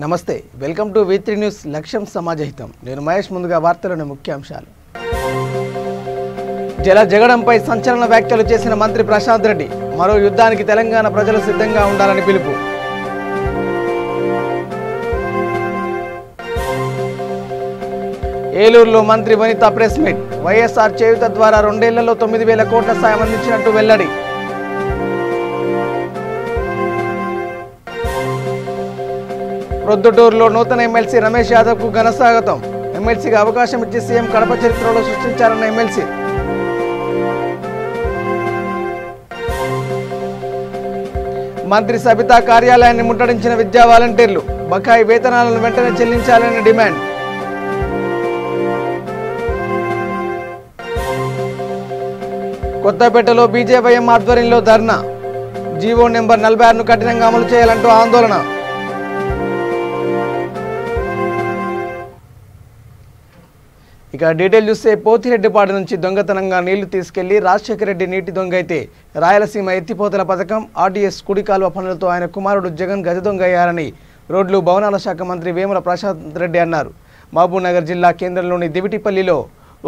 నమస్తే welcome to V3 news లక్ష్యం సమాజహితం నేను మహేష్ ముందుగా వార్తలోని ముఖ్యాంశాలు జల జగడంపై సంచలన వ్యాఖ్యలు చేసిన మంత్రి ప్రశాంత్ రెడ్డి మరో యుద్ధానికి తెలంగాణ ప్రజలు సిద్ధంగా ఉండాలని పిలుపు ఏలూరులో మంత్రి వనిత ప్రెస్ మీట్ వైఎస్ఆర్ చేయూత ద్వారా 2 ఏళ్లలో 9,000 కోట్ల సాయం అందించినట్టు వెల్లడి ప్రొద్దుటూరులో నూతన ఎమ్మెల్సీ రమేష్ యాదవ్ కు ఘన స్వాగతం ఎమ్మెల్సీగా అవకాశం ఇచ్చి సీఎం కడప చరిత్రలో సృష్టించారన్న ఎమ్మెల్సీ మంత్రి సబితా కార్యాలయాన్ని ముట్టడించిన విద్యా వాలంటీర్లు బకాయి వేతనాలను వెంటనే చెల్లించాలని డిమాండ్ కొత్తపేటలో బీజేవైఎం ఆధ్వర్యంలో ధర్నా జీవో నెంబర్ 46ను కఠినంగా అమలు చేయాలంటూ ఆందోళన ఇక డీటెయిల్ చూస్తే పోతిరెడ్డిపాడు నుంచి దొంగతనంగా నీళ్లు తీసుకెళ్లి రాజశేఖర రెడ్డి నీటి దొంగ అయితే రాయలసీమ ఎత్తిపోతల పథకం ఆర్డీఎస్ కుడి కాలువ పనులతో ఆయన కుమారుడు జగన్ గజ దొంగ అయ్యారని రోడ్లు భవనాల శాఖ మంత్రి వేముల ప్రశాంత్ రెడ్డి అన్నారు. మహబూబ్నగర్ జిల్లా కేంద్రంలోని దివిటిపల్లిలో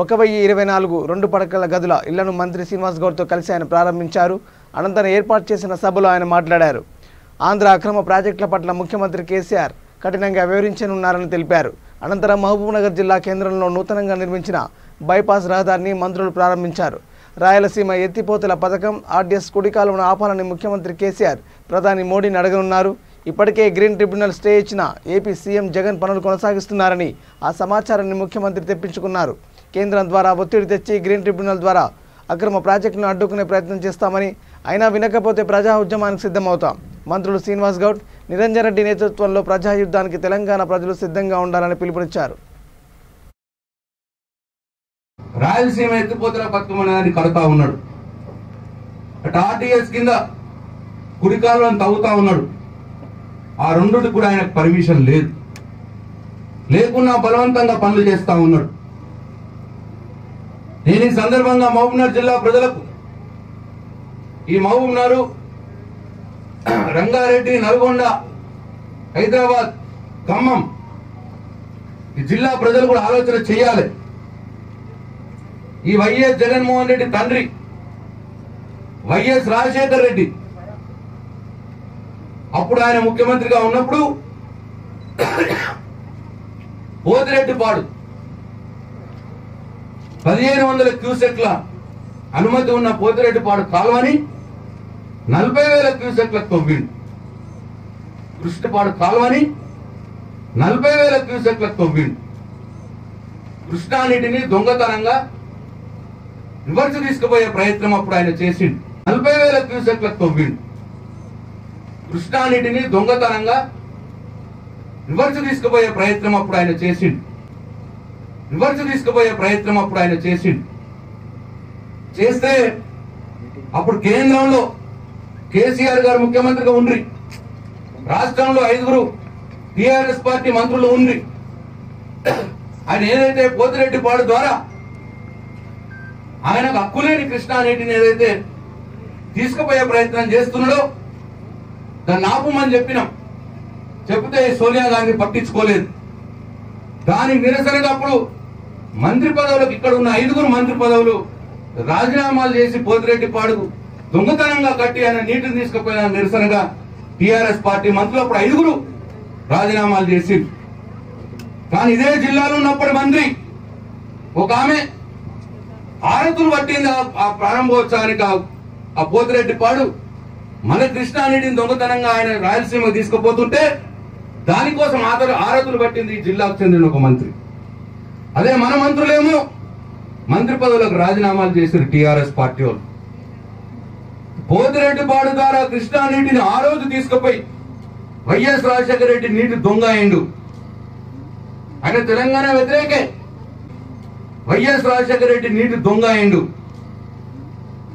1024 2 పడకల గదుల ఇళ్లను మంత్రి శ్రీనివాస్ గౌడ్తో కలిసి ఆయన ప్రారంభించారు. అనంతరం ఏర్పాటు చేసిన సభలో ఆయన మాట్లాడారు. ఆంధ్ర అక్రమ ప్రాజెక్టుల పట్ల ముఖ్యమంత్రి కేసీఆర్ కఠినంగా వివరించనున్నారని తెలిపారు. అనంతరం మహబూబ్నగర్ జిల్లా కేంద్రంలో నూతనంగా నిర్మించిన బైపాస్ రహదారిని మంత్రులు ప్రారంభించారు. రాయలసీమ ఎత్తిపోతల పథకం ఆర్డీఎస్ కుడి కాలువను ఆపాలని ముఖ్యమంత్రి కేసీఆర్ ప్రధాని మోడీని అడగనున్నారు. ఇప్పటికే గ్రీన్ ట్రిబ్యునల్ స్టే ఇచ్చిన ఏపీ సీఎం జగన్ పనులు కొనసాగిస్తున్నారని ఆ సమాచారాన్ని ముఖ్యమంత్రి తెప్పించుకున్నారు. కేంద్రం ద్వారా ఒత్తిడి తెచ్చి గ్రీన్ ట్రిబ్యునల్ ద్వారా అక్రమ ప్రాజెక్టును అడ్డుకునే ప్రయత్నం చేస్తామని, అయినా వినకపోతే ప్రజా ఉద్యమానికి సిద్ధమవుతాం. మంత్రులు శ్రీనివాస్ గౌడ్, నిరంజన్ రెడ్డి నేతృత్వంలో ప్రజాయుద్ధానికి తెలంగాణ ప్రజలు సిద్ధంగా ఉండాలని పిలుపునిచ్చారు. రాయలసీమ ఎత్తిపోతల పథకం అనేది కడతా ఉన్నాడు. అటు ఆర్టీఎస్ కింద కుడికాలను తవ్వుతా ఉన్నాడు. ఆ రెండుకి కూడా ఆయనకు పర్మిషన్ లేదు. లేకున్నా బలవంతంగా పనులు చేస్తా ఉన్నాడు. నేను ఈ సందర్భంగా మహబూబ్నగర్ జిల్లా ప్రజలకు, ఈ మహబూబ్నగర్, రంగారెడ్డి, నల్గొండ, హైదరాబాద్, ఖమ్మం ఈ జిల్లా ప్రజలు కూడా ఆలోచన చేయాలి. ఈ వైఎస్ జగన్మోహన్ రెడ్డి తండ్రి వైఎస్ రాజశేఖర్ రెడ్డి అప్పుడు ఆయన ముఖ్యమంత్రిగా ఉన్నప్పుడు పోతిరెడ్డిపాడు 1500 క్యూసెక్ల అనుమతి ఉన్న పోతిరెడ్డిపాడు కాలువని 40,000 క్యూసెక్లకు తవ్విండు. కృష్ణపాడు కాలువని 40,000 క్యూసెక్లకు తవ్విండు. కృష్ణా నీటిని దొంగతనంగా రివర్స్ తీసుకుపోయే ప్రయత్నం అప్పుడు ఆయన చేసిండు. 40,000 క్యూసెక్లకు తవ్విండు. కృష్ణా నీటిని దొంగతనంగా రివర్స్ తీసుకుపోయే ప్రయత్నం అప్పుడు ఆయన చేసిండు. చేస్తే అప్పుడు కేంద్రంలో కేసీఆర్ గారు ముఖ్యమంత్రిగా ఉండ్రి, రాష్ట్రంలో 5 టీఆర్ఎస్ పార్టీ మంత్రులు ఉండ్రి. ఆయన ఏదైతే పోతిరెడ్డిపాడు ద్వారా ఆయనకు హక్కులేని కృష్ణా నీటిని ఏదైతే తీసుకుపోయే ప్రయత్నం చేస్తున్నాడో దాన్ని ఆపమని చెప్పినాం. చెప్తే సోనియా గాంధీ పట్టించుకోలేదు. దానికి నిరసనగా అప్పుడు మంత్రి పదవులకు, ఇక్కడ ఉన్న 5 మంత్రి పదవులు రాజీనామాలు చేసి పోతిరెడ్డిపాడు దొంగతనంగా కట్టి ఆయన నీటిని తీసుకుపోయిన నిరసనగా టీఆర్ఎస్ పార్టీ మంత్రులు అప్పుడు 5 రాజీనామాలు చేసి, కానీ ఇదే జిల్లాలో ఉన్నప్పటి మంత్రి ఒక ఆమె ఆరతులు పట్టింది. ఆ ప్రారంభోత్సవానికి ఆ పోతిరెడ్డిపాడు మన కృష్ణా నీటిని దొంగతనంగా ఆయన రాయలసీమకు తీసుకుపోతుంటే దానికోసం ఆరతులు పట్టింది ఈ జిల్లాకు చెందిన ఒక మంత్రి. అదే మన మంత్రులేమో మంత్రి పదవులకు రాజీనామాలు చేశారు టీఆర్ఎస్ పార్టీ వాళ్ళు. పోతిరెడ్డిపాడు ద్వారా కృష్ణా నీటిని ఆ రోజు తీసుకుపోయి వైఎస్ రాజశేఖర రెడ్డి నీటి దొంగ అయిండు. ఆయన తెలంగాణ వ్యతిరేకే. వైఎస్ రాజశేఖర రెడ్డి నీటి దొంగ అయిండు.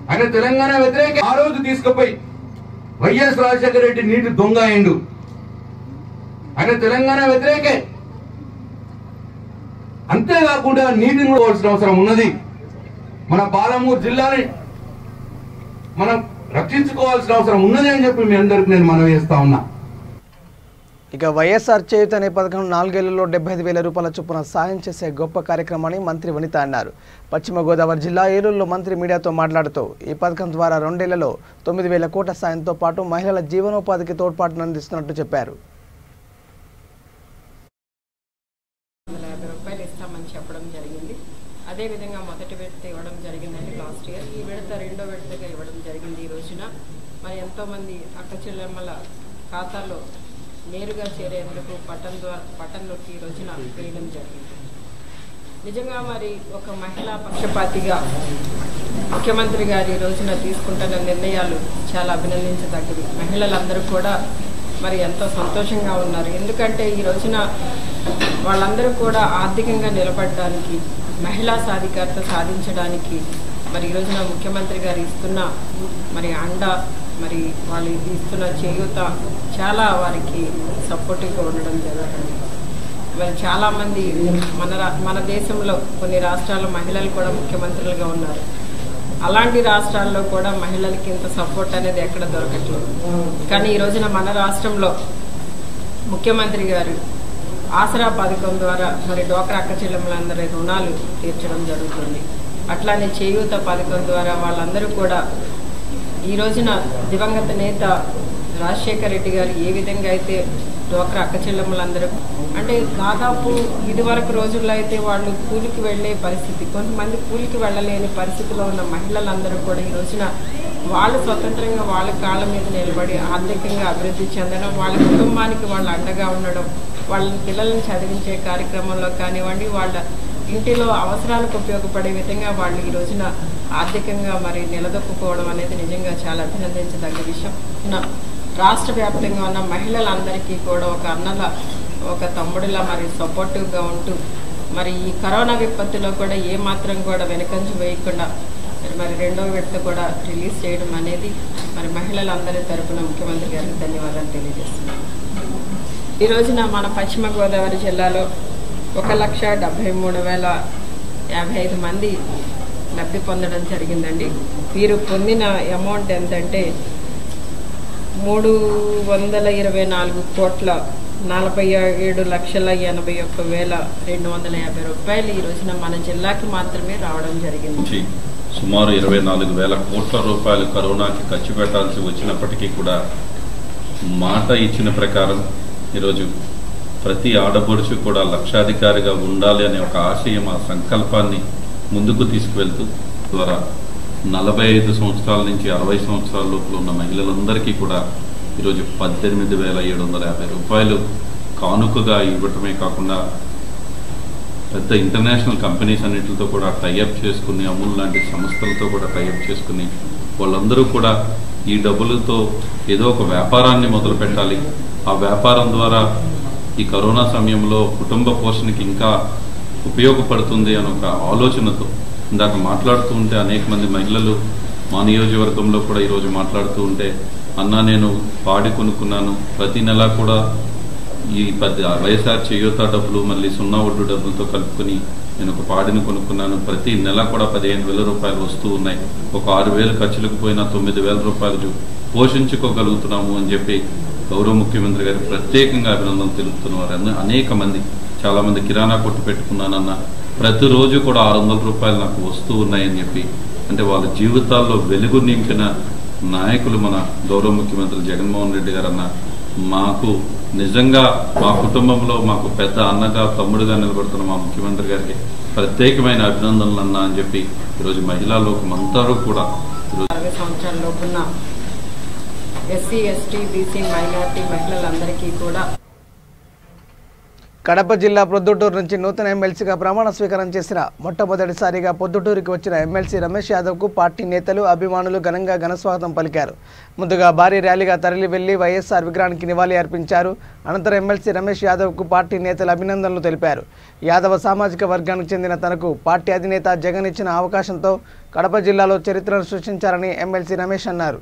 ఆయన తెలంగాణ వ్యతిరేకే. ఆ రోజు తీసుకుపోయి వైఎస్ రాజశేఖర రెడ్డి నీటి దొంగ అయిండు. ఆయన తెలంగాణ వ్యతిరేకే. అంతేకాకుండా నీటిని కూడా పోవాల్సిన అవసరం ఉన్నది. మన పాలమూరు జిల్లాని మనం రక్షించుకోవాల్సిన అవసరం ఉన్నది అని చెప్పి మీ అందరికి నేను మనవి చేస్తా ఉన్నా. ఇక వైఎస్ఆర్ చేయూత అనే పథకం 4 ఏళ్లలో 75,000 రూపాయల చొప్పున సాయం చేసే గొప్ప కార్యక్రమాన్ని మంత్రి వనిత అన్నారు. పశ్చిమ గోదావరి జిల్లా ఏలూరులో మంత్రి మీడియాతో మాట్లాడుతూ ఈ పథకం ద్వారా 2 ఏళ్లలో 9,000 కోట్ల సాయంతో పాటు మహిళల జీవనోపాధికి తోడ్పాటును అందిస్తున్నట్టు చెప్పారు. చెప్పడం జరిగింది. అదేవిధంగా మొదటి విడత ఇవ్వడం జరిగిందండి లాస్ట్ ఇయర్. ఈ విడత రెండో విడతగా ఇవ్వడం జరిగింది. ఈ రోజున మరి ఎంతోమంది అక్క చెల్లెమ్మల ఖాతాలో నేరుగా చేరేందుకు పట్టణంలోకి ఈ రోజున వేయడం జరిగింది. నిజంగా మరి ఒక మహిళా పక్షపాతిగా ముఖ్యమంత్రి గారు ఈ రోజున తీసుకుంటున్న నిర్ణయాలు చాలా అభినందించదగ్గవి. మహిళలందరూ కూడా మరి ఎంతో సంతోషంగా ఉన్నారు. ఎందుకంటే ఈ రోజున వాళ్ళందరూ కూడా ఆర్థికంగా నిలబడడానికి, మహిళా సాధికారత సాధించడానికి మరి ఈ రోజున ముఖ్యమంత్రి గారు ఇస్తున్న మరి అండ, మరి వాళ్ళు ఇస్తున్న చేయూత చాలా వారికి సపోర్టివ్గా ఉండడం జరుగుతుంది. మరి చాలామంది మన దేశంలో కొన్ని రాష్ట్రాల మహిళలు కూడా ముఖ్యమంత్రులుగా ఉన్నారు. అలాంటి రాష్ట్రాల్లో కూడా మహిళలకి ఇంత సపోర్ట్ అనేది ఎక్కడ దొరకట్లేదు. కానీ ఈ రోజున మన రాష్ట్రంలో ముఖ్యమంత్రి గారు ఆసరా పథకం ద్వారా మరి డ్వాక్రా అక్క చెల్లెమ్మలందరి రుణాలు తీర్చడం జరుగుతుంది. అట్లానే చేయూత పథకం ద్వారా వాళ్ళందరూ కూడా ఈ రోజున దివంగత నేత రాజశేఖర రెడ్డి గారు ఏ విధంగా అయితే డ్వాక్రా అక్క చెల్లెమ్మలందరూ అంటే దాదాపు ఇదివరకు రోజుల్లో అయితే వాళ్ళు కూలికి వెళ్ళే పరిస్థితి, కొంతమంది కూలికి వెళ్ళలేని పరిస్థితిలో ఉన్న మహిళలందరూ కూడా ఈ రోజున వాళ్ళు స్వతంత్రంగా వాళ్ళ కాళ్ళ మీద నిలబడి ఆర్థికంగా అభివృద్ధి చెందడం, వాళ్ళ కుటుంబానికి వాళ్ళు అండగా ఉండడం, వాళ్ళ పిల్లల్ని చదివించే కార్యక్రమంలో కానివ్వండి, వాళ్ళ ఇంటిలో అవసరాలకు ఉపయోగపడే విధంగా వాళ్ళు ఈ రోజున ఆర్థికంగా మరి నిలదొక్కుకోవడం అనేది నిజంగా చాలా అభినందించదగ్గ విషయం. రాష్ట్ర వ్యాప్తంగా ఉన్న మహిళలందరికీ కూడా ఒక అన్నల, ఒక తమ్ముడిలా మరి సపోర్టివ్గా ఉంటూ మరి ఈ కరోనా విపత్తులో కూడా ఏమాత్రం కూడా వెనకంజు వేయకుండా మరి రెండో విడత కూడా రిలీజ్ చేయడం అనేది మరి మహిళలందరి తరపున ముఖ్యమంత్రి గారికి ధన్యవాదాలు తెలియజేస్తున్నాను. ఈ రోజున మన పశ్చిమ గోదావరి జిల్లాలో 1,73,055 మంది లబ్ధి పొందడం జరిగిందండి. వీరు పొందిన అమౌంట్ ఎంతంటే 327,47,81,250 రూపాయలు ఈ రోజున మన జిల్లాకి మాత్రమే రావడం జరిగింది. సుమారు 24,000 కోట్ల రూపాయలు కరోనాకి ఖర్చు పెట్టాల్సి వచ్చినప్పటికీ కూడా మాట ఇచ్చిన ప్రకారం ఈరోజు ప్రతి ఆడపడుచు కూడా లక్షాధికారిగా ఉండాలి అనే ఒక ఆశయం, ఆ సంకల్పాన్ని ముందుకు తీసుకువెళ్తూ ద్వారా 45 సంవత్సరాల నుంచి 60 సంవత్సరాల లోపల ఉన్న మహిళలందరికీ కూడా ఈరోజు 18,750 రూపాయలు కానుకగా ఇవ్వటమే కాకుండా పెద్ద ఇంటర్నేషనల్ కంపెనీస్ అన్నింటితో కూడా టైఅప్ చేసుకుని, అమూల్ లాంటి సంస్థలతో కూడా టైఅప్ చేసుకుని వాళ్ళందరూ కూడా ఈ డబ్బులతో ఏదో ఒక వ్యాపారాన్ని మొదలు పెట్టాలి, ఆ వ్యాపారం ద్వారా ఈ కరోనా సమయంలో కుటుంబ పోషణకి ఇంకా ఉపయోగపడుతుంది అని ఒక ఆలోచనతో ఇందాక మాట్లాడుతూ ఉంటే అనేక మంది మహిళలు మా నియోజకవర్గంలో కూడా ఈరోజు మాట్లాడుతూ ఉంటే, అన్నా నేను పాడి కొనుక్కున్నాను, ప్రతి నెల కూడా ఈ వైఎస్ఆర్ చేయూత డబ్బులు మళ్ళీ 0 వడ్డీ డబ్బులతో కలుపుకొని నేను ఒక పాడిని కొనుక్కున్నాను, ప్రతి నెల కూడా 15,000 రూపాయలు వస్తూ ఉన్నాయి, ఒక 6,000 ఖర్చులకు పోయినా 9,000 రూపాయలు పోషించుకోగలుగుతున్నాము అని చెప్పి గౌరవ ముఖ్యమంత్రి గారు ప్రత్యేకంగా అభినందనలు తెలుపుతున్నారు. అనేక మంది, చాలా మంది కిరాణా కొట్టు పెట్టుకున్నానన్న ప్రతిరోజు కూడా 600 రూపాయలు నాకు వస్తూ ఉన్నాయని చెప్పి, అంటే వాళ్ళ జీవితాల్లో వెలుగు నింపిన నాయకులు మన గౌరవ ముఖ్యమంత్రి జగన్మోహన్ రెడ్డి గారు అన్న. మాకు నిజంగా మా కుటుంబంలో మాకు పెద్ద అన్నగా, తమ్ముడుగా నిలబడుతున్న మా ముఖ్యమంత్రి గారికి ప్రత్యేకమైన అభినందనలు అన్నా అని చెప్పి ఈరోజు మహిళా లోకం అందరూ కూడా 60 సంవత్సరాల లోపున్న ఎస్సీ, ఎస్టీ, బీసీ, మైనార్టీ మహిళలందరికీ కూడా కడప జిల్లా ప్రొద్దుటూరు నుంచి నూతన ఎమ్మెల్సీగా ప్రమాణ స్వీకారం చేసిన మొట్టమొదటిసారిగా పొద్దుటూరుకి వచ్చిన ఎమ్మెల్సీ రమేష్ యాదవ్కు పార్టీ నేతలు, అభిమానులు ఘనంగా ఘనస్వాగతం పలికారు. ముందుగా భారీ ర్యాలీగా తరలి వెళ్లి వైఎస్ఆర్ విగ్రహానికి నివాళి అర్పించారు. అనంతరం ఎమ్మెల్సీ రమేష్ యాదవ్కు పార్టీ నేతలు అభినందనలు తెలిపారు. యాదవ సామాజిక వర్గానికి చెందిన తనకు పార్టీ అధినేత జగన్ ఇచ్చిన అవకాశంతో కడప జిల్లాలో చరిత్రను సృష్టించారని ఎమ్మెల్సీ రమేష్ అన్నారు.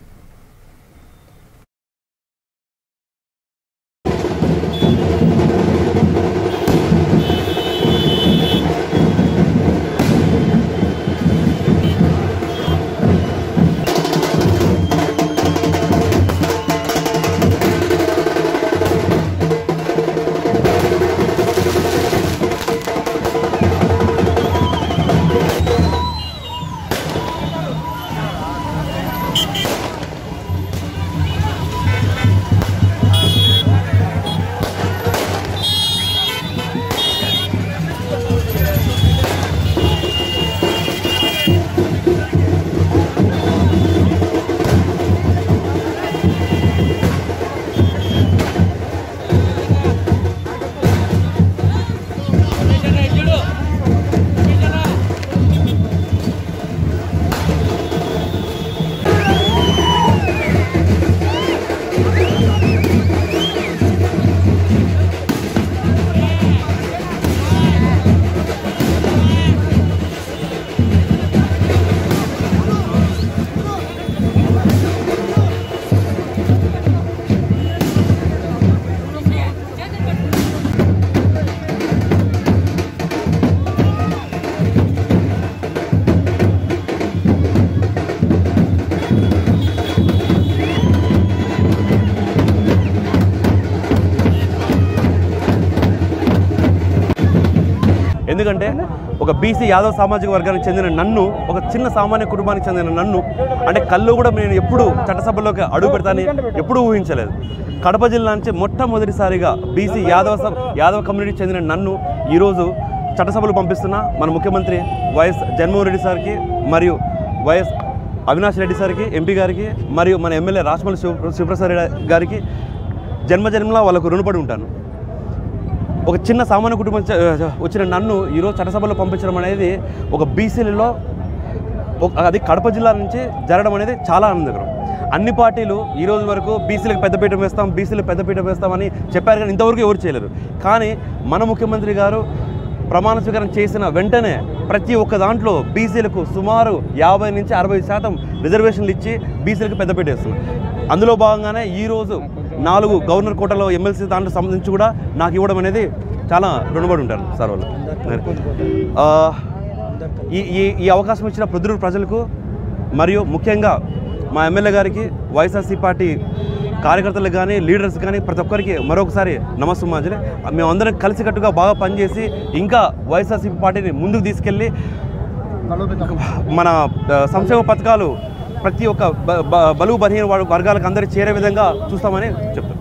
ఎందుకంటే ఒక బీసీ యాదవ్ సామాజిక వర్గానికి చెందిన నన్ను, ఒక చిన్న సామాన్య కుటుంబానికి చెందిన నన్ను అంటే కళ్ళు కూడా నేను ఎప్పుడు చట్టసభలోకి అడుగు పెడతానని ఎప్పుడూ ఊహించలేదు. కడప జిల్లా నుంచి మొట్టమొదటిసారిగా బీసీ యాదవ కమ్యూనిటీకి చెందిన నన్ను ఈరోజు చట్టసభలు పంపిస్తున్న మన ముఖ్యమంత్రి వైఎస్ జగన్మోహన్ రెడ్డి సార్కి మరియు వైఎస్ అవినాష్ రెడ్డి సార్కి ఎంపీ గారికి మరియు మన ఎమ్మెల్యే రాజమౌళి శివప్రసాద్ గారికి జన్మజన్మలా వాళ్ళకు రుణపడి ఉంటాను. ఒక చిన్న సామాన్య కుటుంబం వచ్చిన నన్ను ఈరోజు చట్టసభలో పంపించడం అనేది ఒక బీసీలలో అది కడప జిల్లా నుంచి జరగడం అనేది చాలా ఆనందకరం. అన్ని పార్టీలు ఈ రోజు వరకు బీసీలకు పెద్దపీట వేస్తామని చెప్పారు, కానీ ఇంతవరకు ఎవరు చేయలేరు. కానీ మన ముఖ్యమంత్రి గారు ప్రమాణ స్వీకారం చేసిన వెంటనే ప్రతి ఒక్క దాంట్లో బీసీలకు సుమారు 50 నుంచి 60% రిజర్వేషన్లు ఇచ్చి బీసీలకు పెద్దపీట వేస్తున్నారు. అందులో భాగంగానే ఈరోజు 4 గవర్నర్ కోటాలో ఎమ్మెల్సీ దాంట్లో సంబంధించి కూడా నాకు ఇవ్వడం అనేది చాలా రుణపడి ఉంటారు సార్ వాళ్ళు. ఈ అవకాశం ఇచ్చిన ప్రొద్దుటూరు ప్రజలకు మరియు ముఖ్యంగా మా ఎమ్మెల్యే గారికి, వైఎస్ఆర్సీ పార్టీ కార్యకర్తలకు కానీ లీడర్స్ కానీ ప్రతి ఒక్కరికి మరొకసారి నమస్సుమాంజలి. మేమందరం కలిసికట్టుగా బాగా పనిచేసి ఇంకా వైఎస్ఆర్సీ పార్టీని ముందుకు తీసుకెళ్ళి మన సంక్షేమ పథకాలు ప్రతి ఒక్క బలుగు బలహీన వర్గాలకు అందరికీ చేరే విధంగా చూస్తామని చెప్తాను.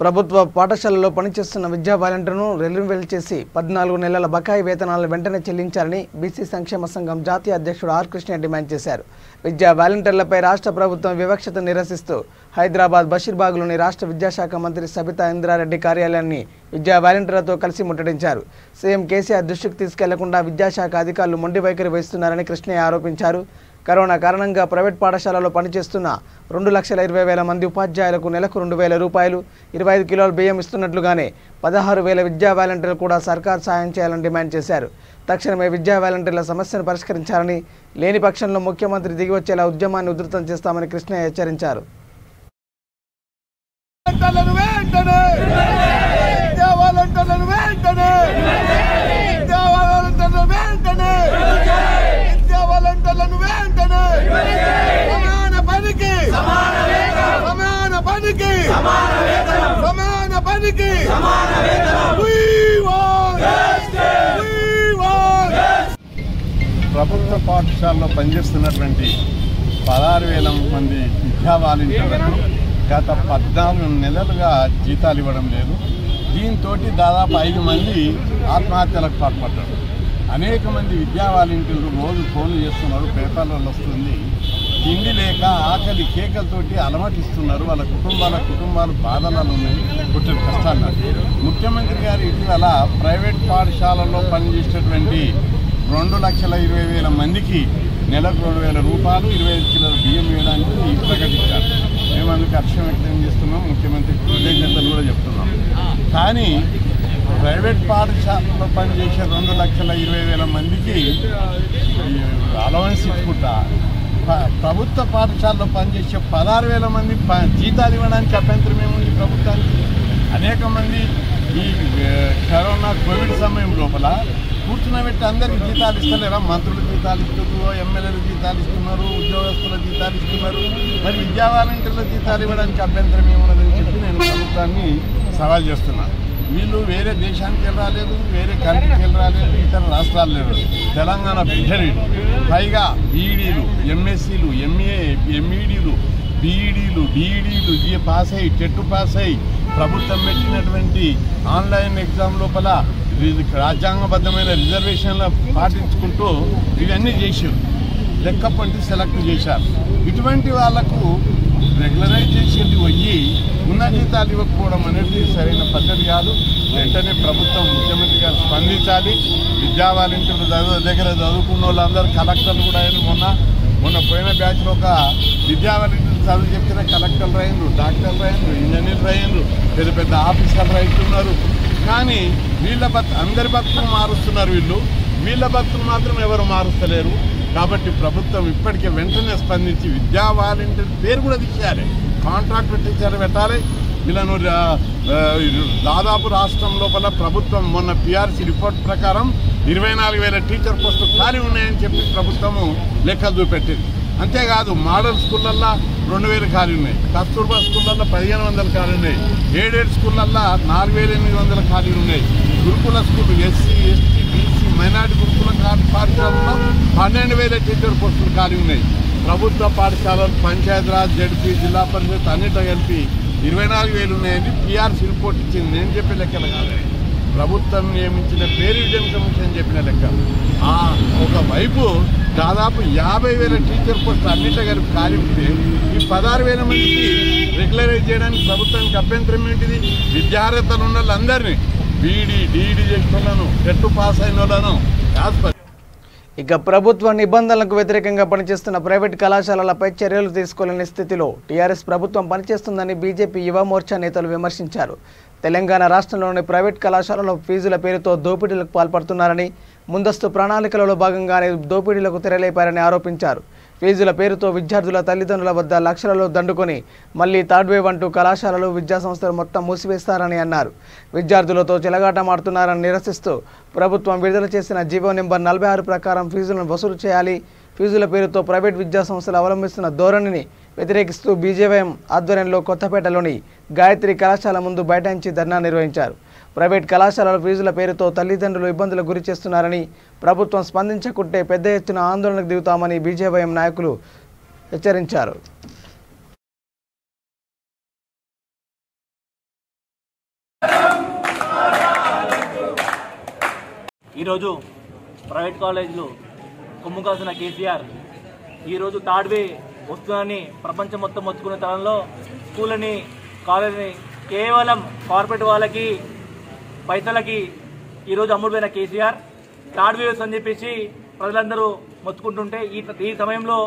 ప్రభుత్వ పాఠశాలలో పనిచేస్తున్న విద్యా వాలంటీర్ను రెన్యువల్ చేసి 14 నెలల బకాయి వేతనాలను వెంటనే చెల్లించాలని బీసీ సంక్షేమ సంఘం జాతీయ అధ్యక్షుడు ఆర్ కృష్ణ డిమాండ్ చేశారు. విద్యా వాలంటీర్లపై రాష్ట్ర ప్రభుత్వం వివక్షత నిరసిస్తూ హైదరాబాద్ బషీర్బాగ్లోని రాష్ట్ర విద్యాశాఖ మంత్రి సబితా ఇంద్రారెడ్డి కార్యాలయాన్ని విద్యా వాలంటీర్లతో కలిసి ముట్టడించారు. సీఎం కేసీఆర్ దృష్టికి తీసుకెళ్లకుండా విద్యాశాఖ అధికారులు మొండి వైఖరి వహిస్తున్నారని కృష్ణయ్య ఆరోపించారు. కరోనా కారణంగా ప్రైవేట్ పాఠశాలలో పనిచేస్తున్న 2,20,000 మంది ఉపాధ్యాయులకు నెలకు 2,000 రూపాయలు, 25 కిలోల బియ్యం ఇస్తున్నట్లుగానే 16,000 విద్యా వాలంటీర్లు కూడా సర్కార్ సాయం చేయాలని డిమాండ్ చేశారు. తక్షణమే విద్యా వాలంటీర్ల సమస్యను పరిష్కరించాలని, లేని పక్షంలో ముఖ్యమంత్రి దిగివచ్చేలా ఉద్యమాన్ని ఉధృతం చేస్తామని కృష్ణయ్య హెచ్చరించారు. ప్రభుత్వ పాఠశాలలో పనిచేస్తున్నటువంటి 16,000 మంది విద్యా వాలంటీర్లకు గత 14 నెలలుగా జీతాలు ఇవ్వడం లేదు. దీంతో దాదాపు 5 మంది ఆత్మహత్యలకు పాల్పడ్డారు. అనేక మంది విద్యా వాలంటీర్లు రోజు ఫోన్లు చేస్తున్నారు, పేపర్లలో వస్తుంది. తిండి లేక ఆకలి కేకలతోటి అలమటిస్తున్నారు. వాళ్ళ కుటుంబాలు బాధలలో ఉన్నాయి, పుట్టిన కష్టాలు. ముఖ్యమంత్రి గారు ఇటీవల ప్రైవేట్ పాఠశాలల్లో పనిచేసేటువంటి 2,20,000 మందికి నెలకు 2,000 రూపాయలు, 25 కిలోల బియ్యం వేయడానికి ప్రకటించారు. మేము అందుకు హర్షం వ్యక్తం చేస్తున్నాం, ముఖ్యమంత్రి కృతజ్ఞతలు కూడా చెప్తున్నాం. కానీ ప్రైవేట్ పాఠశాలలో పనిచేసే 2,20,000 మందికి అలవెన్స్ ఇచ్చుకుంటా ప్రభుత్వ పాఠశాలలో పనిచేసే 16,000 మంది జీతాలు ఇవ్వడానికి అభ్యంతరం ఏముంది ప్రభుత్వానికి? అనేక మంది ఈ కరోనా కోవిడ్ సమయం లోపల కూర్చున్నబెట్టి అందరికీ జీతాలు ఇస్తలేరా? మంత్రులు జీతాలు ఇస్తున్నారు, ఎమ్మెల్యేలు జీతాలు ఇస్తున్నారు, ఉద్యోగస్తుల జీతాలు ఇస్తున్నారు. మరి విద్యా వాలంటీర్ల జీతాలు ఇవ్వడానికి అభ్యంతరం ఏమున్నదని చెప్పి నేను ప్రభుత్వాన్ని సవాల్ చేస్తున్నాను. వీళ్ళు వేరే దేశానికి వెళ్ళి రాలేదు, వేరే కంట్రీకి వెళ్ళి రాలేదు, ఇతర రాష్ట్రాలు లేదు, తెలంగాణ బిడ్డలు. పైగా బీఈడీలు, ఎంఎస్సీలు, ఎంఈడీలు, బీఈడీలు, డిఈడీలు పాస్ అయ్యి, టెట్ పాస్ అయ్యి ప్రభుత్వం పెట్టినటువంటి ఆన్లైన్ ఎగ్జామ్ లోపల రాజ్యాంగబద్ధమైన రిజర్వేషన్లు పాటించుకుంటూ ఇవన్నీ చేశారు. లెక్క పంటి సెలెక్ట్ చేశారు. ఇటువంటి వాళ్లకు రెగ్యులరైజ్ చేసేది పోయి ఉన్న జీతాలు ఇవ్వకపోవడం అనేది సరైన పద్ధతి కాదు. వెంటనే ప్రభుత్వం, ముఖ్యమంత్రి గారు స్పందించాలి. విద్యా వాలంటీర్లు దగ్గర చదువుకున్న వాళ్ళందరూ కలెక్టర్లు కూడా అయిన మొన్న పోయిన బ్యాచ్లో ఒక విద్యా వాలంటీర్లు చదువు చెప్తే కలెక్టర్లు అయ్యిండ్రు, డాక్టర్లు అయ్యిండ్రు, ఇంజనీర్లు అయ్యిండ్రు, పెద్ద పెద్ద ఆఫీసర్లు అవుతున్నారు. కానీ వీళ్ళ అందరి బతుకులు మారుస్తున్నారు. వీళ్ళ బతుకులు మాత్రం ఎవరు మారుస్తలేరు. కాబట్టి ప్రభుత్వం ఇప్పటికే వెంటనే స్పందించి విద్యా వాలంటీర్ పేరు కూడా తీసేయాలి, కాంట్రాక్ట్ టీచర్లు పెట్టాలి. వీళ్ళను దాదాపు రాష్ట్రం లోపల ప్రభుత్వం మొన్న పిఆర్సీ రిపోర్ట్ ప్రకారం 24,000 టీచర్ పోస్టులు ఖాళీ ఉన్నాయని చెప్పి ప్రభుత్వము లెక్కలు చూపెట్టింది. అంతేకాదు మోడల్ స్కూళ్ళల్లో 2,000 ఖాళీ ఉన్నాయి, కస్తూర్బా స్కూళ్ళల్లో 1,500 ఖాళీ ఉన్నాయి, ఎయిడెడ్ స్కూళ్ళల్లో 4,800 ఖాళీలు ఉన్నాయి, గురుకుల స్కూళ్ళు ఎస్సీ, ఎస్టీ, మైనార్టీ గురుకుల పాఠశాలలో 12,000 టీచర్ పోస్టులు ఖాళీ ఉన్నాయి. ప్రభుత్వ పాఠశాలలు పంచాయతీరాజ్ జడ్పీ జిల్లా పరిషత్ అన్నింటిలో కలిపి 24,000 ఉన్నాయని పిఆర్సీ రిపోర్ట్ ఇచ్చింది. నేను చెప్పే లెక్కలు కాదు, ప్రభుత్వం నియమించిన పే రివిజన్ కమిషన్ చెప్పిన లెక్క. ఒకవైపు దాదాపు 50,000 టీచర్ పోస్టులు అన్నింటిలో కలిపి ఖాళీ ఉంటే ఈ 16,000 మందికి రెగ్యులరైజ్ చేయడానికి ప్రభుత్వానికి అభ్యంతరం ఏంటిది? విద్యార్హతలు ఉన్న వాళ్ళందరినీ బీఈడీ డిఈడీ చేసిన వాళ్ళను టెట్ పాస్ అయిన వాళ్ళను ఇక ప్రభుత్వ నిబంధనలకు వ్యతిరేకంగా పనిచేస్తున్న ప్రైవేట్ కళాశాలలపై చర్యలు తీసుకోలేని స్థితిలో టీఆర్ఎస్ ప్రభుత్వం పనిచేస్తుందని బీజేపీ యువ మోర్చా నేతలు విమర్శించారు. తెలంగాణ రాష్ట్రంలోని ప్రైవేట్ కళాశాలలో ఫీజుల పేరుతో దోపిడీలకు పాల్పడుతున్నారని, ముందస్తు ప్రణాళికలలో భాగంగానే దోపిడీలకు తెరలేపారని ఆరోపించారు. ఫీజుల పేరుతో విద్యార్థుల తల్లిదండ్రుల వద్ద లక్షలలో దండుకొని మళ్లీ థర్డ్ వేవ్ అంటూ కళాశాలలు విద్యాసంస్థలు మొత్తం మూసివేస్తారని అన్నారు. విద్యార్థులతో చెలగాటమాడుతున్నారని నిరసిస్తూ ప్రభుత్వం విడుదల చేసిన జీవో నెంబర్ 46 ప్రకారం ఫీజులను వసూలు చేయాలి. ఫీజుల పేరుతో ప్రైవేట్ విద్యాసంస్థలు అవలంబిస్తున్న ధోరణిని వ్యతిరేకిస్తూ బీజేవైఎం ఆధ్వర్యంలో కొత్తపేటలోని గాయత్రి కళాశాల ముందు బైఠాయించి ధర్నా నిర్వహించారు. ప్రైవేట్ కళాశాలల ఫీజుల పేరుతో తల్లిదండ్రులు ఇబ్బందులకు గురి చేస్తున్నారని, ప్రభుత్వం స్పందించకుంటే పెద్ద ఎత్తున ఆందోళనకు దిగుతామని బీజేవైఎం నాయకులు హెచ్చరించారు. ఈరోజు ప్రైవేట్ కాలేజీలు కొమ్ము కాసిన కేసీఆర్ ఈరోజు థర్డ్ వే వస్తుందని ప్రపంచం మొత్తం మొత్తుకున్న తరంలో స్కూళ్ళని కాలేజీని కేవలం కార్పొరేట్ వాళ్ళకి పైసలకి ఈరోజు అమ్ముడుపోయిన కేసీఆర్ థర్డ్ వేవ్స్ అని చెప్పేసి ప్రజలందరూ మొత్తుకుంటుంటే ఈ సమయంలో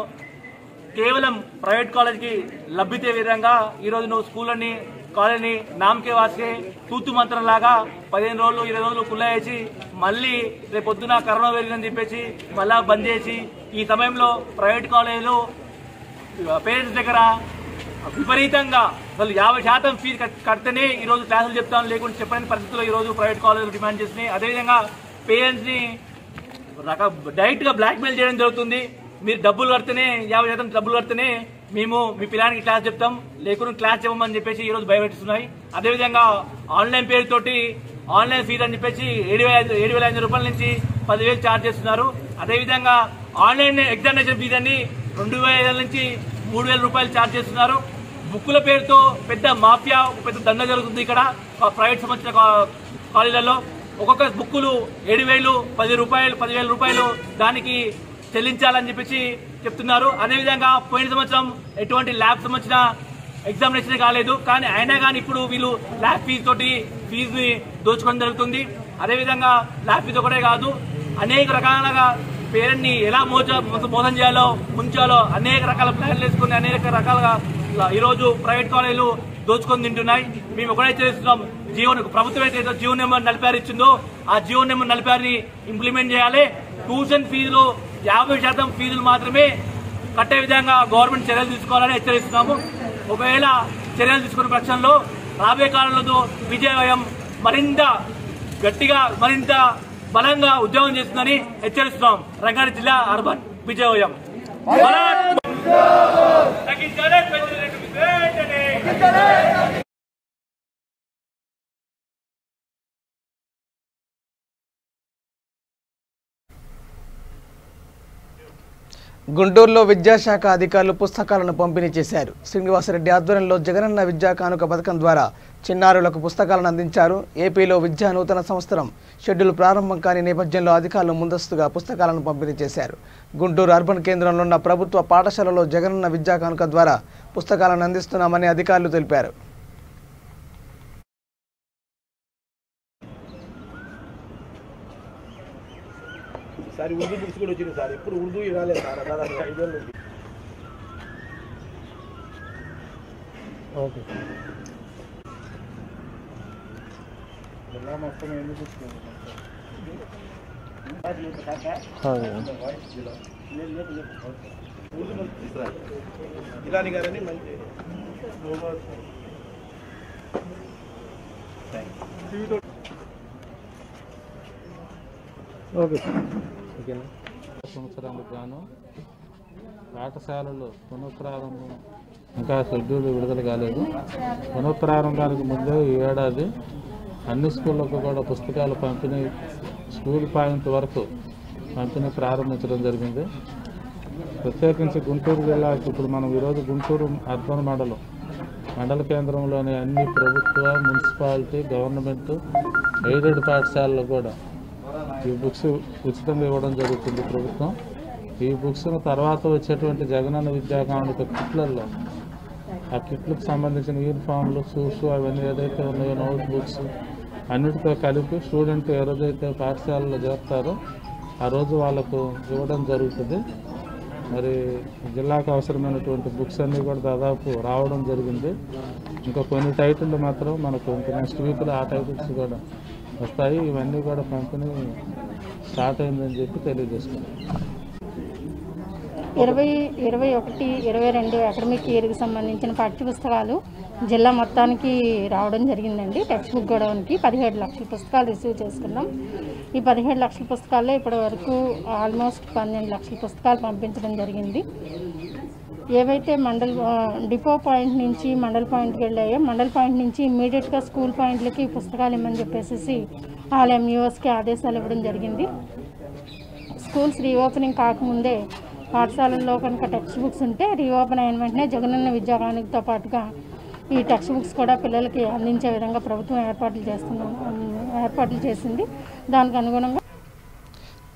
కేవలం ప్రైవేట్ కాలేజ్కి లబ్ధితే విధంగా ఈరోజు నువ్వు స్కూళ్ళని కాలేజీని నామకే వాస్తే తూతు మంత్రం లాగా 15 రోజులు 20 రోజులు కుల్లా వేసి మళ్ళీ రేపు పొద్దున కరోనా పెరిగిందని చెప్పేసి మళ్ళా బంద్ చేసి ఈ సమయంలో ప్రైవేట్ కాలేజీలు పేరెంట్స్ దగ్గర విపరీతంగా అసలు 50% ఫీజు కడితేనే ఈరోజు క్లాసులు చెప్తాను, లేకుండా చెప్పని పరిస్థితుల్లో ఈరోజు ప్రైవేట్ కాలేజీలు డిమాండ్ చేస్తున్నాయి. అదేవిధంగా పేరెంట్స్ని డైరెక్ట్గా బ్లాక్మెయిల్ చేయడం జరుగుతుంది. మీరు డబ్బులు కడితేనే 50% డబ్బులు కడితేనే మేము మీ పిల్లానికి క్లాస్ చెప్తాం, లేకుండా క్లాస్ చెప్పమని చెప్పేసి ఈరోజు భయపెట్టిస్తున్నాయి. అదేవిధంగా ఆన్లైన్ పేరుతోటి ఆన్లైన్ ఫీజు అని చెప్పేసి 7,500 రూపాయల నుంచి 10,000 ఛార్జ్ చేస్తున్నారు. అదేవిధంగా ఆన్లైన్ ఎగ్జామినేషన్ ఫీజు అని 2,500 నుంచి 3,000 రూపాయలు ఛార్జ్ చేస్తున్నారు. బుక్కుల పేరుతో పెద్ద మాఫియా, పెద్ద దండ జరుగుతుంది ఇక్కడ ప్రైవేట్ సంబంధించిన కాలేజీలలో. ఒక్కొక్క బుక్కులు 7,000, 10,000 రూపాయలు దానికి చెల్లించాలని చెప్పేసి చెప్తున్నారు. అదేవిధంగా పోయిన సంవత్సరం ఎటువంటి ల్యాబ్ సంబంధించిన ఎగ్జామినేషన్ కాలేదు, కానీ అయినా కానీ ఇప్పుడు వీళ్ళు ల్యాబ్ ఫీజు తోటి ఫీజుని దోచుకోవడం జరుగుతుంది. అదేవిధంగా ల్యాబ్ ఫీజు ఒకటే కాదు, అనేక రకాలుగా పేరెంట్ని ఎలా మోసం చేయాలో, ముంచాలో అనేక రకాల ప్లాన్లు వేసుకుని అనేక రకాలుగా ఈరోజు ప్రైవేట్ కాలేజీలు దోచుకొని తింటున్నాయి. మేము ఒకటే చేస్తున్నాం, ప్రభుత్వం అయితే జీవో నెంబర్ 46 ఇచ్చిందో ఆ జీవో నెంబర్ 46ని ఇంప్లిమెంట్ చేయాలి. ట్యూషన్ ఫీజులు 50% ఫీజులు మాత్రమే కట్టే విధంగా గవర్నమెంట్ చర్యలు తీసుకోవాలని హెచ్చరిస్తున్నాము. ఒకవేళ చర్యలు తీసుకున్న పక్షంలో రాబోయే కాలంలో బీజేవైఎం మరింత గట్టిగా మరింత బలంగా ఉద్యమం చేస్తుందని హెచ్చరిస్తున్నాం. రంగారెడ్డి జిల్లా అర్బన్ బీజేవైఎం గుంటూరులో విద్యాశాఖ అధికారులు పుస్తకాలను పంపిణీ చేశారు. శ్రీనివాసరెడ్డి ఆధ్వర్యంలో జగనన్న విద్యా కానుక పథకం ద్వారా చిన్నారులకు పుస్తకాలను అందించారు. ఏపీలో విద్యా నూతన సంవత్సరం షెడ్యూల్ ప్రారంభం కాని నేపథ్యంలో అధికారులు ముందస్తుగా పుస్తకాలను పంపిణీ చేశారు. గుంటూరు అర్బన్ కేంద్రంలో ఉన్న ప్రభుత్వ పాఠశాలలో జగనన్న విద్యా కానుక ద్వారా పుస్తకాలను అందిస్తున్నామని అధికారులు తెలిపారు. సార్ ఉర్దూ బుక్స్ కూడా వచ్చింది సార్, ఇప్పుడు ఉర్దూ రాలేదు సార్, దాదాపు 5 ఏళ్ళు ఉంది. ఓకే జిల్లా మొత్తం ఎందుకు ఇలాని గారని మంచి ఓకే ఓకేనా. సంవత్సరాలకు గాను పాఠశాలలు పునఃప్రారంభం ఇంకా షెడ్యూల్ విడుదల కాలేదు. పునఃప్రారంభానికి ముందే ఈ ఏడాది అన్ని స్కూళ్ళకు కూడా పుస్తకాల పంపిణీ స్కూల్ పాయింట్ వరకు పంపిణీ ప్రారంభించడం జరిగింది. ప్రత్యేకించి గుంటూరు జిల్లాకి ఇప్పుడు మనం ఈరోజు గుంటూరు అర్బన్ మండల కేంద్రంలోని అన్ని ప్రభుత్వ, మున్సిపాలిటీ, గవర్నమెంట్, ఎయిడెడ్ పాఠశాలలు కూడా ఈ బుక్స్ ఉచితంగా ఇవ్వడం జరుగుతుంది ప్రభుత్వం. ఈ బుక్స్ను తర్వాత వచ్చేటువంటి జగనన్న విద్యా కానుక కిట్లలో ఆ కిట్లకు సంబంధించిన యూనిఫామ్లు, షూస్ అవన్నీ ఏదైతే ఉన్నాయో నోట్ బుక్స్ అన్నిటితో కలిపి స్టూడెంట్ ఎవరైతే పాఠశాలలో చేస్తారో ఆ రోజు వాళ్ళకు ఇవ్వడం జరుగుతుంది. మరి జిల్లాకు అవసరమైనటువంటి బుక్స్ అన్నీ కూడా దాదాపు రావడం జరిగింది. ఇంకా కొన్ని టైటిళ్ళు మాత్రం మనకు ఇంకా నెక్స్ట్ వీక్లో ఆ టైటిల్స్ కూడా వస్తాయి. ఇవన్నీ కూడా పంపిణీ స్టార్ట్ అయిందని చెప్పి తెలియజేస్తున్నాం. 2021-22 అకాడమిక్ ఇయర్కి సంబంధించిన పాఠ్యపుస్తకాలు జిల్లా మొత్తానికి రావడం జరిగిందండి. టెక్స్ట్ బుక్ గోడౌన్కి 17 లక్షల పుస్తకాలు రిసీవ్ చేసుకున్నాం. ఈ 17 లక్షల పుస్తకాల్లో ఇప్పటి వరకు ఆల్మోస్ట్ 12 లక్షల పుస్తకాలు పంపించడం జరిగింది. ఏవైతే డిపో పాయింట్ నుంచి మండల్ పాయింట్కి వెళ్ళాయో మండల్ పాయింట్ నుంచి ఇమ్మీడియట్గా స్కూల్ పాయింట్లకి పుస్తకాలు ఇమ్మని చెప్పేసి ఆల్ ఎంయూఎస్కి ఆదేశాలు ఇవ్వడం జరిగింది. స్కూల్స్ రీఓపెనింగ్ కాకముందే పాఠశాలల్లో కనుక టెక్స్ట్ బుక్స్ ఉంటే రీఓపెన్ అయిన వెంటనే జగనన్న విద్యా కానుకతో పాటుగా ఈ టెక్స్ట్ బుక్స్ కూడా పిల్లలకి అందించే విధంగా ప్రభుత్వం ఏర్పాట్లు చేసింది. దానికి అనుగుణంగా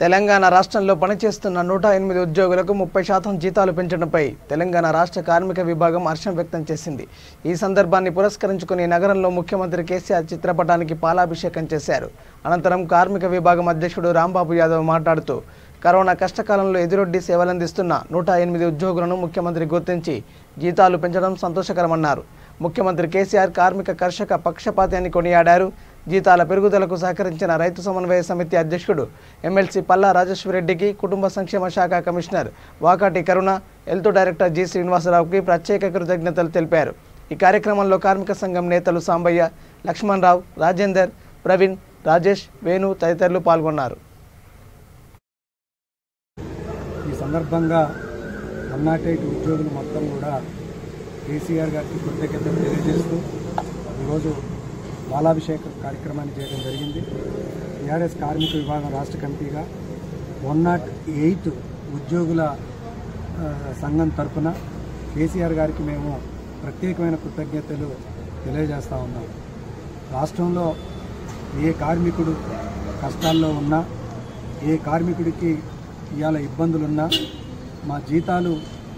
తెలంగాణ రాష్ట్రంలో పనిచేస్తున్న 108 ఉద్యోగులకు 30% జీతాలు పెంచడంపై తెలంగాణ రాష్ట్ర కార్మిక విభాగం హర్షం వ్యక్తం చేసింది. ఈ సందర్భాన్ని పురస్కరించుకుని నగరంలో ముఖ్యమంత్రి కేసీఆర్ చిత్రపటానికి పాలాభిషేకం చేశారు. అనంతరం కార్మిక విభాగం అధ్యక్షుడు రాంబాబు యాదవ్ మాట్లాడుతూ కరోనా కష్టకాలంలో ఎదురొడ్డి సేవలందిస్తున్న 108 ఉద్యోగులను ముఖ్యమంత్రి గుర్తించి జీతాలు పెంచడం సంతోషకరమన్నారు. ముఖ్యమంత్రి కేసీఆర్ కార్మిక కర్షక పక్షపాతాన్ని కొనియాడారు. జీతాల పెరుగుదలకు సహకరించిన రైతు సమన్వయ సమితి అధ్యక్షుడు ఎమ్మెల్సీ పల్లా రాజేశ్వరరెడ్డికి, కుటుంబ సంక్షేమ శాఖ కమిషనర్ వాకాటి కరుణ, హెల్త్ డైరెక్టర్ జి శ్రీనివాసరావుకి ప్రత్యేక కృతజ్ఞతలు తెలిపారు. ఈ కార్యక్రమంలో కార్మిక సంఘం నేతలు సాంబయ్య, లక్ష్మణ్ రావు, రాజేందర్, ప్రవీణ్, రాజేష్, వేణు తదితరులు పాల్గొన్నారు. ఈ సందర్భంగా 108 ఉద్యోగులు మొత్తం కూడా కేసీఆర్ గారికి కృతజ్ఞతలు తెలియజేస్తూ ఈరోజు బాలాభిషేక కార్యక్రమాన్ని చేయడం జరిగింది. టీఆర్ఎస్ కార్మిక విభాగం రాష్ట్ర కమిటీగా 108 ఉద్యోగుల సంఘం తరఫున కేసీఆర్ గారికి మేము ప్రత్యేకమైన కృతజ్ఞతలు తెలియజేస్తూ ఉన్నాం. రాష్ట్రంలో ఏ కార్మికుడు కష్టాల్లో ఉన్నా, ఏ కార్మికుడికి ఇవాళ ఇబ్బందులున్నా మా జీతాలు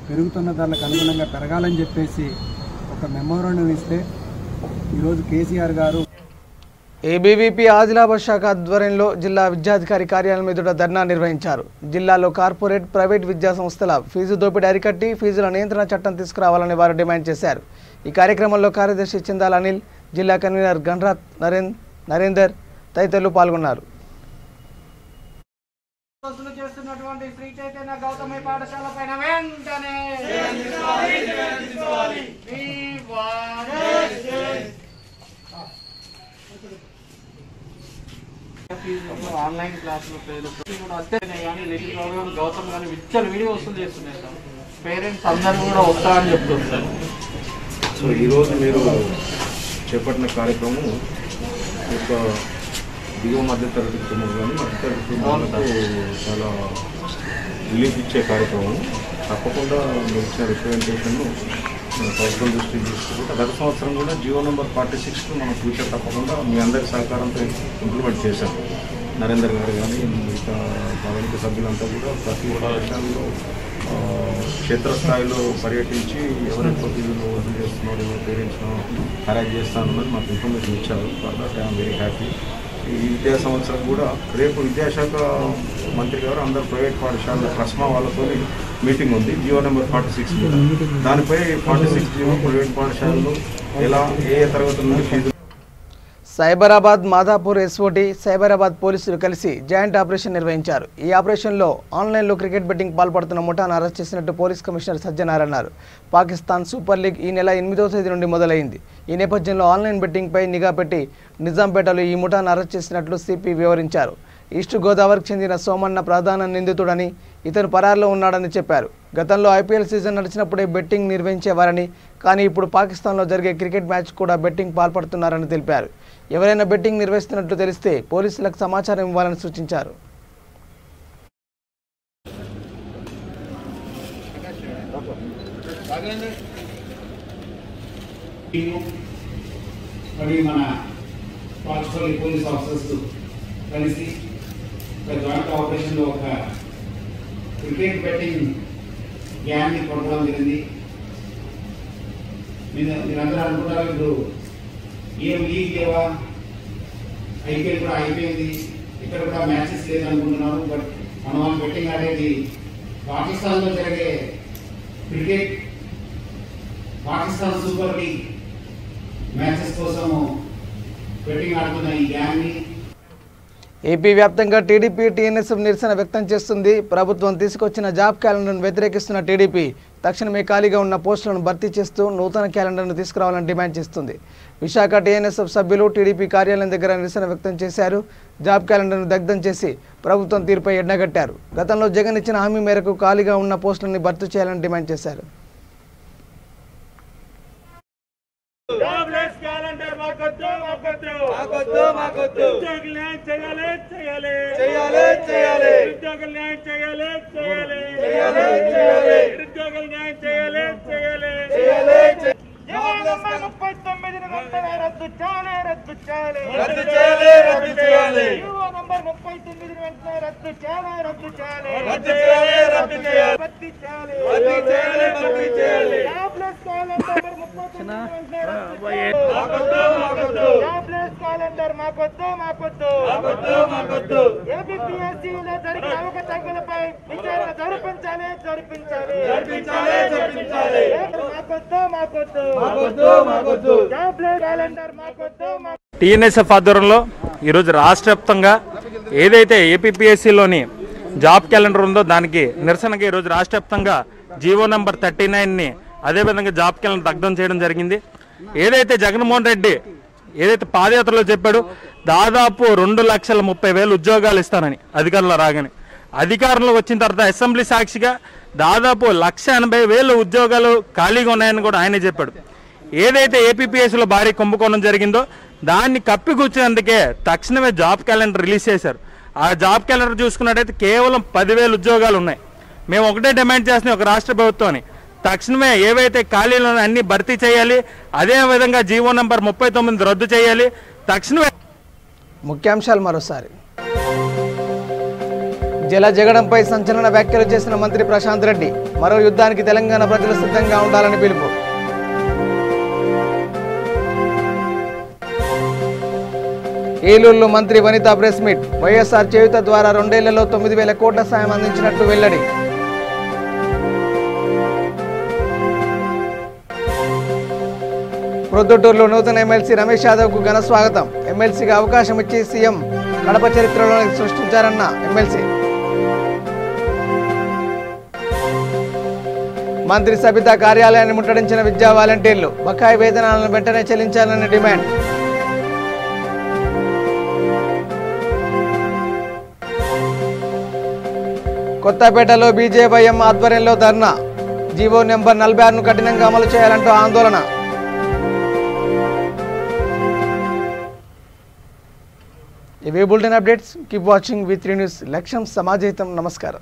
పెరుగుతున్న ధరలకు అనుగుణంగా పెరగాలని చెప్పేసి ఒక మెమోరాండం ఇస్తే ఈరోజు కేసీఆర్ గారు ఏబీవీపీ ఆదిలాబాద్ శాఖ ఆధ్వర్యంలో జిల్లా విద్యాధికారి కార్యాలయం ఎదుట ధర్నా నిర్వహించారు. జిల్లాలో కార్పొరేట్, ప్రైవేట్ విద్యా సంస్థల ఫీజు దోపిడీ అరికట్టి ఫీజుల నియంత్రణ చట్టం తీసుకురావాలని వారు డిమాండ్ చేశారు. ఈ కార్యక్రమంలో కార్యదర్శి చిందాల అనిల్, జిల్లా కన్వీనర్ గణరాత్ నరేందర్ తదితరులు పాల్గొన్నారు. చేస్తున్నటువంటి శ్రీ చైతన్య గౌతమి పాఠశాల పైన వెంటనే ఆన్లైన్ క్లాసులు గౌతమ్ కానీ విచ్చలు వీడియో వసూలు చేస్తున్నాయి సార్. పేరెంట్స్ అందరూ కూడా వస్తారని చెప్తున్నారు. సో ఈరోజు మీరు చేపట్టిన కార్యక్రమం ఒక దిగువ మధ్యతరగతి కుటుంబం కానీ మధ్యతరగతి కుటుంబాలకు చాలా రిలీఫ్ ఇచ్చే కార్యక్రమం. తప్పకుండా ఇచ్చిన రిప్రజెంటేషన్ను ప్రభుత్వం దృష్టికి తీసుకుంటే గత సంవత్సరం కూడా జియో నెంబర్ 46 మనం ఫ్యూచర్ తప్పకుండా మీ అందరి సహకారంతో ఇంప్లిమెంట్ చేశాం. నరేందర్ గారు కానీ మిగతా ప్రాథమిక సభ్యులంతా కూడా ప్రతి పాఠశాలలో క్షేత్రస్థాయిలో పర్యటించి ఎవరు ఎక్కువ ఫీజులు వసూలు చేస్తున్నారో, ఎవరు పేరెంట్స్ను హరాజ్ చేస్తానన్నది మాకు ఇన్ఫర్మేషన్ ఇచ్చారు. For that I'm very happy. ఈ విద్యా సంవత్సరం కూడా రేపు విద్యాశాఖ మంత్రి గారు అందరు ప్రైవేట్ పాఠశాలల ట్రస్మా వాళ్ళతో మీటింగ్ ఉంది జియో నెంబర్ 46 మీద. దానిపై 46 జియో ప్రైవేట్ పాఠశాలలు ఎలా ఏ తరగతుల నుండి ఫీజు. సైబరాబాద్, మాదాపూర్ ఎస్ఓటీ, సైబరాబాద్ పోలీసులు కలిసి జాయింట్ ఆపరేషన్ నిర్వహించారు. ఈ ఆపరేషన్లో ఆన్లైన్లో క్రికెట్ బెట్టింగ్ పాల్పడుతున్న ముఠాను అరెస్ట్ చేసినట్టు పోలీస్ కమిషనర్ సజ్జనార్ అన్నారు. పాకిస్తాన్ సూపర్ లీగ్ ఈ నెల 8వ తేదీ నుండి మొదలైంది. ఈ నేపథ్యంలో ఆన్లైన్ బెట్టింగ్పై నిఘా పెట్టి నిజాంపేటలో ఈ ముఠాను అరెస్ట్ చేసినట్లు సిపి వివరించారు. ఈస్ట్ గోదావరికి చెందిన సోమన్న ప్రధాన నిందితుడని, ఇతను పరారులో ఉన్నాడని చెప్పారు. గతంలో ఐపీఎల్ సీజన్ నడిచినప్పుడే బెట్టింగ్ నిర్వహించేవారని, కానీ ఇప్పుడు పాకిస్తాన్లో జరిగే క్రికెట్ మ్యాచ్ కూడా బెట్టింగ్ పాల్పడుతున్నారని తెలిపారు. ఎవరైనా బెట్టింగ్ నిర్వహిస్తున్నట్లు తెలిస్తే పోలీసులకు సమాచారం ఇవ్వాలని సూచించారు. మరియు మన పాకిస్తాన్ పోలీస్ ఆఫీసర్స్ కలిసి జాయింట్ ఆపరేషన్లో ఒక క్రికెట్ బెట్టింగ్ గ్యాంగ్ని కొట్టడం జరిగింది. మీరందరూ అనుకుంటారు ఇప్పుడు ఏం లీగ్ లేవా, ఐపీఎల్ కూడా అయిపోయింది, ఇక్కడ కూడా మ్యాచెస్ లేదనుకుంటున్నారు. బట్ మనం బెట్టింగ్ ఆడేది పాకిస్తాన్లో జరిగే cricket Pakistan super league matches కోసము బెట్టింగ్ ఆడుతున్న ఈ గ్యాంగ్ని. ఏపీ వ్యాప్తంగా టీడీపీ టీఎన్ఎస్ఎఫ్ నిరసన వ్యక్తం చేస్తుంది. ప్రభుత్వం తీసుకొచ్చిన జాబ్ క్యాలెండర్ను వ్యతిరేకిస్తున్న టీడీపీ తక్షణమే ఖాళీగా ఉన్న పోస్టులను భర్తీ చేస్తూ నూతన క్యాలెండర్ను తీసుకురావాలని డిమాండ్ చేస్తుంది. విశాఖ టీఎన్ఎస్ఎఫ్ సభ్యులు టీడీపీ కార్యాలయం దగ్గర నిరసన వ్యక్తం చేశారు. జాబ్ క్యాలెండర్ను దగ్ధం చేసి ప్రభుత్వం తీరుపై ఎండగట్టారు. గతంలో జగన్ ఇచ్చిన హామీ మేరకు ఖాళీగా ఉన్న పోస్టులను భర్తీ చేయాలని డిమాండ్ చేశారు. టీఎన్ఎస్ఎఫ్ ఆధ్వర్యంలో ఈరోజు రాష్ట్ర వ్యాప్తంగా ఏదైతే ఏపీపీఎస్సీలోని జాబ్ క్యాలెండర్ ఉందో దానికి నిరసనగా ఈరోజు రాష్ట్ర వ్యాప్తంగా జీవో నెంబర్ 39ని అదేవిధంగా జాబ్ క్యాలెండర్ దగ్ధం చేయడం జరిగింది. ఏదైతే జగన్మోహన్ రెడ్డి ఏదైతే పాదయాత్రలో చెప్పాడో దాదాపు 2,30,000 ఉద్యోగాలు ఇస్తానని అధికారంలో రాగానే, అధికారంలో వచ్చిన తర్వాత అసెంబ్లీ సాక్షిగా దాదాపు 1,80,000 ఉద్యోగాలు ఖాళీగా ఉన్నాయని కూడా ఆయనే చెప్పాడు. ఏదైతే ఏపీపీఎస్సీలో భారీ కుంభకోణం జరిగిందో దాన్ని కప్పిగుచ్చినందుకే తక్షణమే జాబ్ క్యాలెండర్ రిలీజ్ చేశారు. ఆ జాబ్ క్యాలెండర్ చూసుకున్నట్టయితే కేవలం 10,000 ఉద్యోగాలు ఉన్నాయి. మేము ఒకటే డిమాండ్ చేస్తున్నాం ఒక రాష్ట్ర ప్రభుత్వాన్ని, తక్షణమే ఏవైతే ఖాళీలు అన్ని భర్తీ చేయాలి, అదేవిధంగా జీవో నంబర్ 39 రద్దు చేయాలి తక్షణమే. ముఖ్యాంశాలు మరోసారి. జలజగడంపై సంచలన వ్యాఖ్యలు చేసిన మంత్రి ప్రశాంత్ రెడ్డి, మరో యుద్ధానికి తెలంగాణ ప్రజలు సిద్ధంగా ఉండాలని పిలుపు. ఏలూరులో మంత్రి వనిత ప్రెస్ మీట్, వైఎస్ఆర్ చేయూత ద్వారా 2 ఏళ్లలో 9,000 కోట్ల సాయం అందించినట్టు వెల్లడి. ప్రొద్దుటూరులో నూతన ఎమ్మెల్సీ రమేష్ యాదవ్కు ఘన స్వాగతం. ఎమ్మెల్సీగా అవకాశం ఇచ్చి సీఎం కడప చరిత్రలోనే సృష్టించారన్న ఎమ్మెల్సీ. మంత్రి సబితా కార్యాలయాన్ని ముట్టడించిన విద్యా వాలంటీర్లు, బకాయి వేతనాలను వెంటనే చెల్లించాలని డిమాండ్. కొత్తపేటలో బీజేవైఎం ఆధ్వర్యంలో ధర్నా, జీవో నెంబర్ 46ను కఠినంగా అమలు చేయాలంటూ ఆందోళన. ఇవే bulletin updates. Keep watching V3 news. లక్ష్యం సమాజహితం. నమస్కారం.